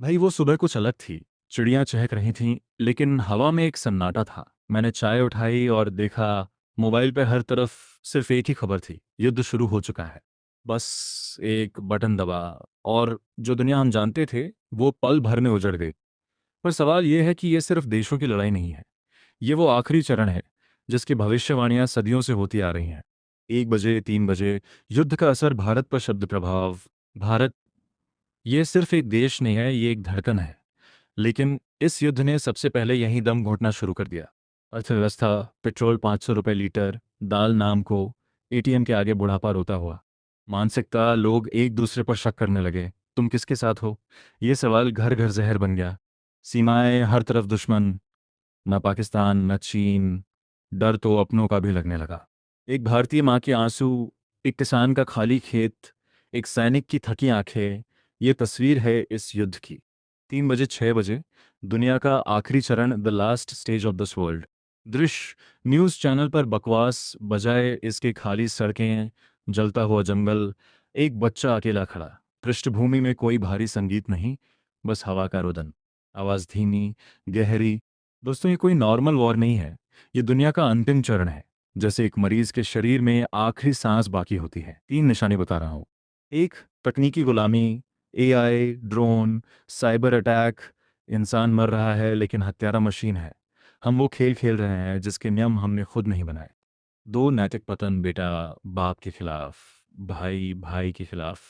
भाई वो सुबह कुछ अलग थी। चिड़ियां चहक रही थीं, लेकिन हवा में एक सन्नाटा था। मैंने चाय उठाई और देखा, मोबाइल पे हर तरफ सिर्फ एक ही खबर थी, युद्ध शुरू हो चुका है। बस एक बटन दबा और जो दुनिया हम जानते थे वो पल भर में उजड़ गई। पर सवाल ये है कि ये सिर्फ देशों की लड़ाई नहीं है। ये वो आखिरी चरण है जिसकी भविष्यवाणियां सदियों से होती आ रही हैं। 1 बजे, 3 बजे, युद्ध का असर भारत पर, शब्द प्रभाव। भारत, ये सिर्फ एक देश नहीं है, ये एक धड़कन है। लेकिन इस युद्ध ने सबसे पहले यहीं दम घोटना शुरू कर दिया। अर्थव्यवस्था, पेट्रोल 500 रुपये लीटर, दाल नाम को, एटीएम के आगे बुढ़ापा रोता हुआ। मानसिकता, लोग एक दूसरे पर शक करने लगे। तुम किसके साथ हो, ये सवाल घर घर जहर बन गया। सीमाएं, हर तरफ दुश्मन, न पाकिस्तान न चीन। डर तो अपनों का भी लगने लगा। एक भारतीय माँ के आंसू, एक किसान का खाली खेत, एक सैनिक की थकी आंखें, ये तस्वीर है इस युद्ध की। 3 बजे, 6 बजे, दुनिया का आखिरी चरण, the last stage of this world. दृश्य, न्यूज़ चैनल पर बकवास, बजाय इसके खाली सड़कें, जलता हुआ जंगल, एक बच्चा अकेला खड़ा। पृष्ठभूमि में कोई भारी संगीत नहीं, बस हवा का रुदन, आवाज़ धीमी, गहरी। दोस्तों, ये कोई नॉर्मल वॉर नहीं है, ये दुनिया का अंतिम चरण है। जैसे एक मरीज के शरीर में आखिरी सांस बाकी होती है। 3 निशाने बता रहा हूँ। एक, तकनीकी गुलामी, एआई, ड्रोन, साइबर अटैक। इंसान मर रहा है लेकिन हत्यारा मशीन है। हम वो खेल खेल रहे हैं जिसके नियम हमने खुद नहीं बनाए। 2, नैतिक पतन, बेटा बाप के खिलाफ, भाई भाई के खिलाफ।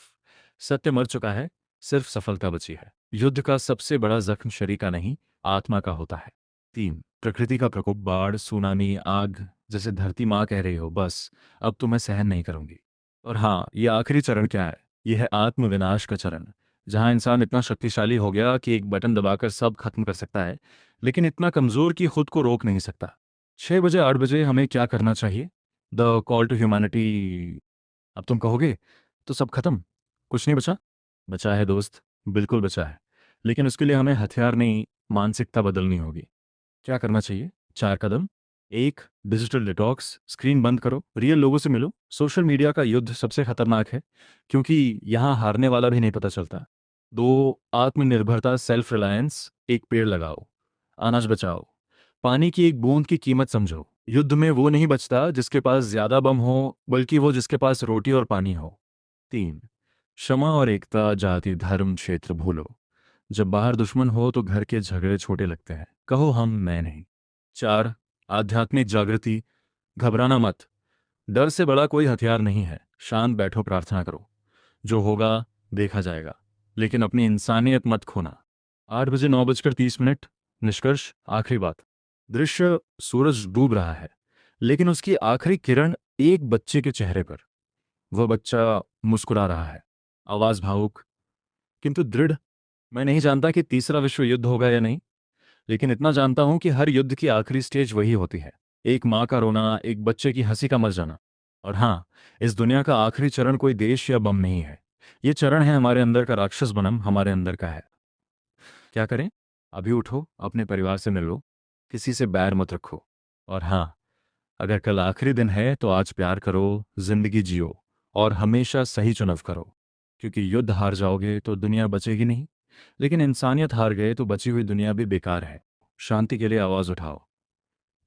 सत्य मर चुका है, सिर्फ सफलता बची है। युद्ध का सबसे बड़ा जख्म शरीर का नहीं, आत्मा का होता है। 3, प्रकृति का प्रकोप, बाढ़, सुनामी, आग। जैसे धरती माँ कह रही हो, बस अब तो मैं सहन नहीं करूंगी। और हाँ, ये आखिरी चरण क्या है? यह है आत्मविनाश का चरण, जहाँ इंसान इतना शक्तिशाली हो गया कि एक बटन दबाकर सब खत्म कर सकता है, लेकिन इतना कमजोर कि खुद को रोक नहीं सकता। 6 बजे, 8 बजे हमें क्या करना चाहिए? The call to humanity. अब तुम कहोगे, तो सब खत्म, कुछ नहीं बचा? बचा है दोस्त, बिल्कुल बचा है। लेकिन उसके लिए हमें हथियार नहीं, मानसिकता बदलनी होगी। क्या करना चाहिए? 4 कदम। 1, डिजिटल डिटॉक्स, स्क्रीन बंद करो, रियल लोगों से मिलो। सोशल मीडिया का युद्ध सबसे खतरनाक है, क्योंकि यहाँ हारने वाला भी नहीं पता चलता। 2, आत्मनिर्भरता, सेल्फ रिलायंस, एक पेड़ लगाओ, अनाज बचाओ, पानी की एक बूंद की कीमत समझो। युद्ध में वो नहीं बचता जिसके पास ज्यादा बम हो, बल्कि वो जिसके पास रोटी और पानी हो। 3, क्षमा और एकता, जाति धर्म क्षेत्र भूलो। जब बाहर दुश्मन हो तो घर के झगड़े छोटे लगते हैं, कहो हम, मैं नहीं। 4, आध्यात्मिक जागृति, घबराना मत, डर से बड़ा कोई हथियार नहीं है। शांत बैठो, प्रार्थना करो, जो होगा देखा जाएगा, लेकिन अपनी इंसानियत मत खोना। 8 बजे, 9 बजकर 30 मिनट, निष्कर्ष, आखिरी बात। दृश्य, सूरज डूब रहा है, लेकिन उसकी आखिरी किरण एक बच्चे के चेहरे पर। वह बच्चा मुस्कुरा रहा है, आवाज भावुक किंतु दृढ़। मैं नहीं जानता कि तीसरा विश्व युद्ध होगा या नहीं, लेकिन इतना जानता हूं कि हर युद्ध की आखिरी स्टेज वही होती है, एक माँ का रोना, एक बच्चे की हंसी का मर जाना। और हाँ, इस दुनिया का आखिरी चरण कोई देश या बम नहीं है, ये चरण है हमारे अंदर का राक्षस बनम, हमारे अंदर का है। क्या करें? अभी उठो, अपने परिवार से मिलो, किसी से बैर मत रखो। और हाँ, अगर कल आखिरी दिन है तो आज प्यार करो, जिंदगी जियो, और हमेशा सही चुनाव करो। क्योंकि युद्ध हार जाओगे तो दुनिया बचेगी नहीं, लेकिन इंसानियत हार गए तो बची हुई दुनिया भी बेकार है। शांति के लिए आवाज उठाओ,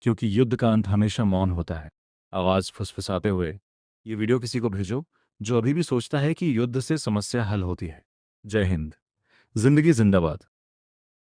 क्योंकि युद्ध का अंत हमेशा मौन होता है। आवाज फुसफुसाते हुए ये वीडियो किसी को भेजो जो अभी भी सोचता है कि युद्ध से समस्या हल होती है। जय हिंद, जिंदगी जिंदाबाद।